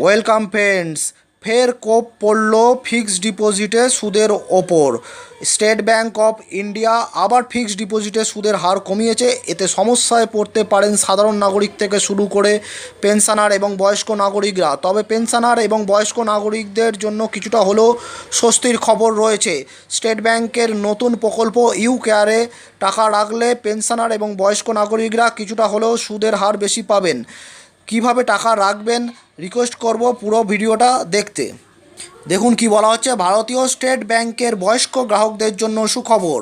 Welcome friends. ফের কোপ পড়ল ফিক্সড ডিপোজিটে সুদের ওপর। স্টেট ব্যাঙ্ক অফ ইন্ডিয়া আবার ফিক্সড ডিপোজিটে সুদের হার কমিয়েছে। এতে সমস্যায় পড়তে পারেন সাধারণ নাগরিক থেকে শুরু করে পেনশনার এবং বয়স্ক নাগরিকরা। তবে পেনশনার এবং বয়স্ক নাগরিকদের জন্য কিছুটা হলেও স্বস্তির খবর রয়েছে। স্টেট ব্যাংকের নতুন প্রকল্প ইউ কেয়ারে টাকা রাখলে পেনশনার এবং বয়স্ক নাগরিকরা কিছুটা হলেও সুদের হার বেশি পাবেন। কিভাবে টাকা রাখবেন রিকোয়েস্ট করব পুরো ভিডিওটা দেখতে। দেখুন কি বলা হচ্ছে। ভারতীয় স্টেট ব্যাংকের বয়স্ক গ্রাহকদের জন্য সুখবর।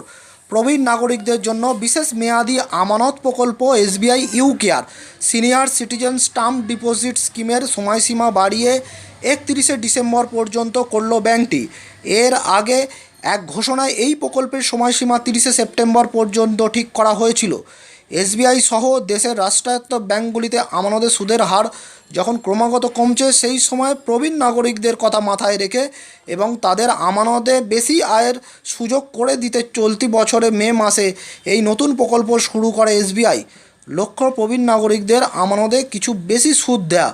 প্রবীণ নাগরিকদের জন্য বিশেষ মেয়াদি আমানত প্রকল্প SBI you care senior citizens term deposit স্কিমের সময়সীমা বাড়িয়ে 31শে ডিসেম্বর পর্যন্ত করল ব্যাংকটি। এর আগে এক ঘোষণায় এই প্রকল্পের সময়সীমা 30শে সেপ্টেম্বর পর্যন্ত ঠিক করা হয়েছিল। এসবিআই সহ দেশের রাষ্ট্রায়ত্ত ব্যাংকগুলিতে আমানতের সুদের হার যখন ক্রমাগত কমছে, সেই সময় প্রবীণ নাগরিকদের কথা মাথায় রেখে এবং তাদের আমানতে বেশি আয়ের সুযোগ করে দিতে চলতি বছরে মে মাসে এই নতুন প্রকল্প শুরু করে এসবিআই। লক্ষ্য প্রবীণ নাগরিকদের আমানতে কিছু বেশি সুদ দেয়া।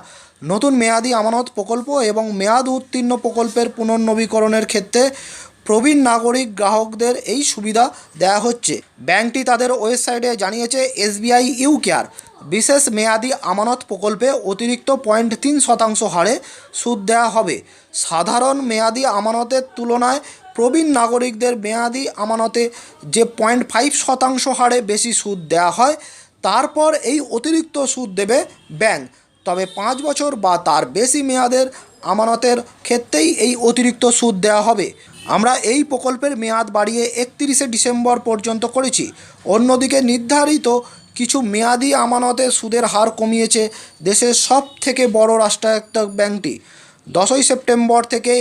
নতুন মেয়াদি আমানত প্রকল্প এবং মেয়াদ উত্তীর্ণ প্রকল্পের পুনর্নবীকরণের ক্ষেত্রে প্রবীণ নাগরিক গ্রাহকদের এই সুবিধা দেওয়া হচ্ছে। ব্যাংকটি তাদের ওয়েবসাইটে জানিয়েছে, এসবিআই ইউ কেয়ার বিশেষ মেয়াদি আমানত প্রকল্পে অতিরিক্ত 0.3% হারে সুদ দেওয়া হবে। সাধারণ মেয়াদি আমানতের তুলনায় প্রবীণ নাগরিকদের মেয়াদি আমানতে যে 0.5% হারে বেশি সুদ দেওয়া হয়, তারপর এই অতিরিক্ত সুদ দেবে ব্যাংক। তবে 5 বছর বা তার বেশি মেয়াদের আমানতের ক্ষেত্রেই এই অতিরিক্ত সুদ দেওয়া হবে। আমরা এই প্রকল্পের মেয়াদ বাড়িয়ে 31শে ডিসেম্বর পর্যন্ত করেছি। অন্যদিকে নির্ধারিত কিছু মেয়াদি আমানতের সুদের হার কমিয়েছে দেশের সব থেকে বড় রাষ্ট্রায়ত্ত ব্যাংকটি। 10ই সেপ্টেম্বর থেকে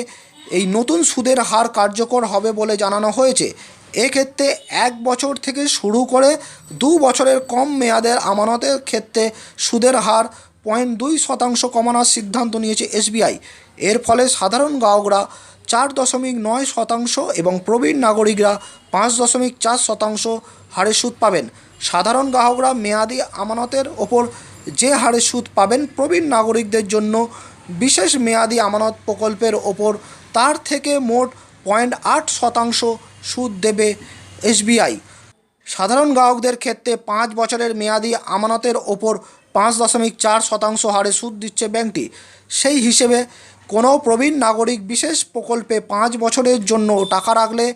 এই নতুন সুদের হার কার্যকর হবে বলে জানানো হয়েছে। এক্ষেত্রে 1 বছর থেকে শুরু করে 2 বছরের কম মেয়াদের আমানতের ক্ষেত্রে সুদের হার 0.2% কমানোর সিদ্ধান্ত নিয়েছে এসবিআই। এর ফলে সাধারণ গ্রাহকরা 4.9% এবং প্রবীণ নাগরিকরা 5.4% হারে সুদ পাবেন। সাধারণ গ্রাহকরা মেয়াদি আমানতের ওপর যে হারে সুদ পাবেন, প্রবীণ নাগরিকদের জন্য বিশেষ মেয়াদি আমানত প্রকল্পের ওপর তার থেকে মোট 0.8% সুদ দেবে এসবিআই। সাধারণ গ্রাহকদের ক্ষেত্রে 5 বছরের মেয়াদি আমানতের ওপর 5.4% হারে সুদ দিচ্ছে ব্যাংকটি। সেই হিসেবে কোনো প্রবীণ নাগরিক বিশেষ প্রকল্পে 5 বছরের জন্য টাকা রাখলে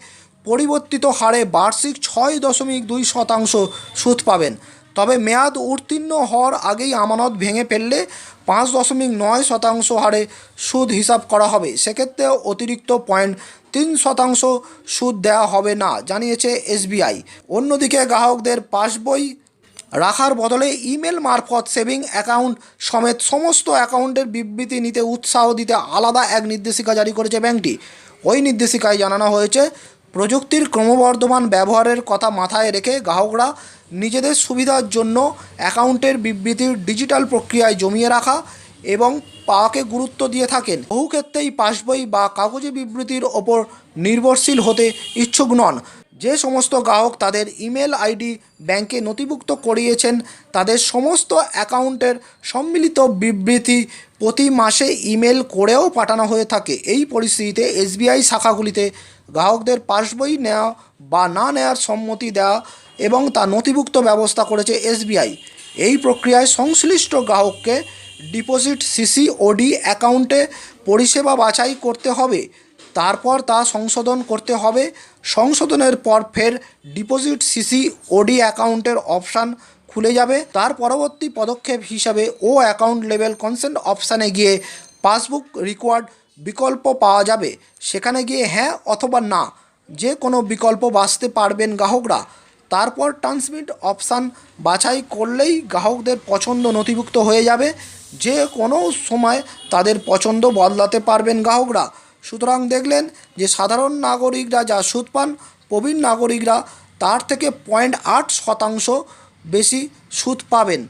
পরিবর্তিত হারে বার্ষিক 6.2% সুদ পাবেন। তবে মেয়াদ উত্তীর্ণ হওয়ার আগেই আমানত ভেঙে ফেললে 5.9% হারে সুদ হিসাব করা হবে। সেক্ষেত্রে অতিরিক্ত 0.3% সুদ দেওয়া হবে না, জানিয়েছে এসবিআই। অন্যদিকে গ্রাহকদের পাসবই রাখার বদলে ইমেল মারফত সেভিং অ্যাকাউন্ট সমেত সমস্ত অ্যাকাউন্টের বিবৃতি নিতে উৎসাহ দিতে আলাদা এক নির্দেশিকা জারি করেছে ব্যাংকটি। ওই নির্দেশিকায় জানানো হয়েছে, প্রযুক্তির ক্রমবর্ধমান ব্যবহারের কথা মাথায় রেখে গ্রাহকরা নিজেদের সুবিধার জন্য অ্যাকাউন্টের বিবৃতির ডিজিটাল প্রক্রিয়ায় জমিয়ে রাখা এবং পাওয়াকে গুরুত্ব দিয়ে থাকেন। বহু ক্ষেত্রেই পাসবই বা কাগজে বিবৃতির ওপর নির্ভরশীল হতে ইচ্ছুক নন। যে সমস্ত গ্রাহক তাদের ইমেল আইডি ব্যাংকে নথিভুক্ত করিয়েছেন, তাদের সমস্ত অ্যাকাউন্টের সম্মিলিত বিবৃতি প্রতি মাসে ইমেল করেও পাঠানো হয়ে থাকে। এই পরিস্থিতিতে এসবিআই শাখাগুলিতে গ্রাহকদের পাসবই নেওয়া বা না নেওয়ার সম্মতি দেওয়া এবং তা নথিভুক্ত ব্যবস্থা করেছে এসবিআই। এই প্রক্রিয়ায় সংশ্লিষ্ট গ্রাহককে ডিপোজিট সিসিওডি অ্যাকাউন্টে পরিষেবা বাছাই করতে হবে, তারপর তা সংশোধন করতে হবে। সংশোধনের পর ফের ডিপোজিট সিসিওডি অ্যাকাউন্টের অপশান খুলে যাবে। তার পরবর্তী পদক্ষেপ হিসাবে ও অ্যাকাউন্ট লেভেল কনসেন্ট অপশানে গিয়ে পাসবুক রিকোয়ার্ড বিকল্প পাওয়া যাবে। সেখানে গিয়ে হ্যাঁ অথবা না যে কোনো বিকল্প বাছতে পারবেন গ্রাহকরা। তারপর ট্রান্সমিট অপশান বাছাই করলেই গ্রাহকদের পছন্দ নথিভুক্ত হয়ে যাবে। যে কোনো সময় তাদের পছন্দ বদলাতে পারবেন গ্রাহকরা। সুতরাং দেখলেন যে সাধারণ নাগরিকরা যা সুদ পান, প্রবীণ নাগরিকরা তার থেকে 0.8% বেশি সুদ পাবেন।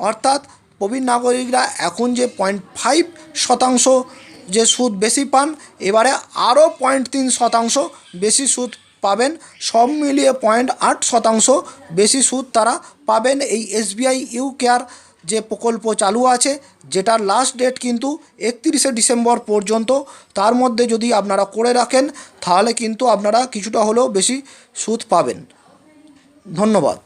অর্থাৎ প্রবীণ নাগরিকরা এখন যে 0.5% যে সুদ বেশি পান, এবারে আরও 0.3% বেশি সুদ পাবেন। সব মিলিয়ে 0.8% বেশি সুদ তারা পাবেন এই এসবিআই ইউ কেয়ার যে প্রকল্প চালু আছে, যেটার লাস্ট ডেট কিন্তু 31শে ডিসেম্বর পর্যন্ত। তার মধ্যে যদি আপনারা করে রাখেন তাহলে কিন্তু আপনারা কিছুটা হলেও বেশি সুদ পাবেন। ধন্যবাদ।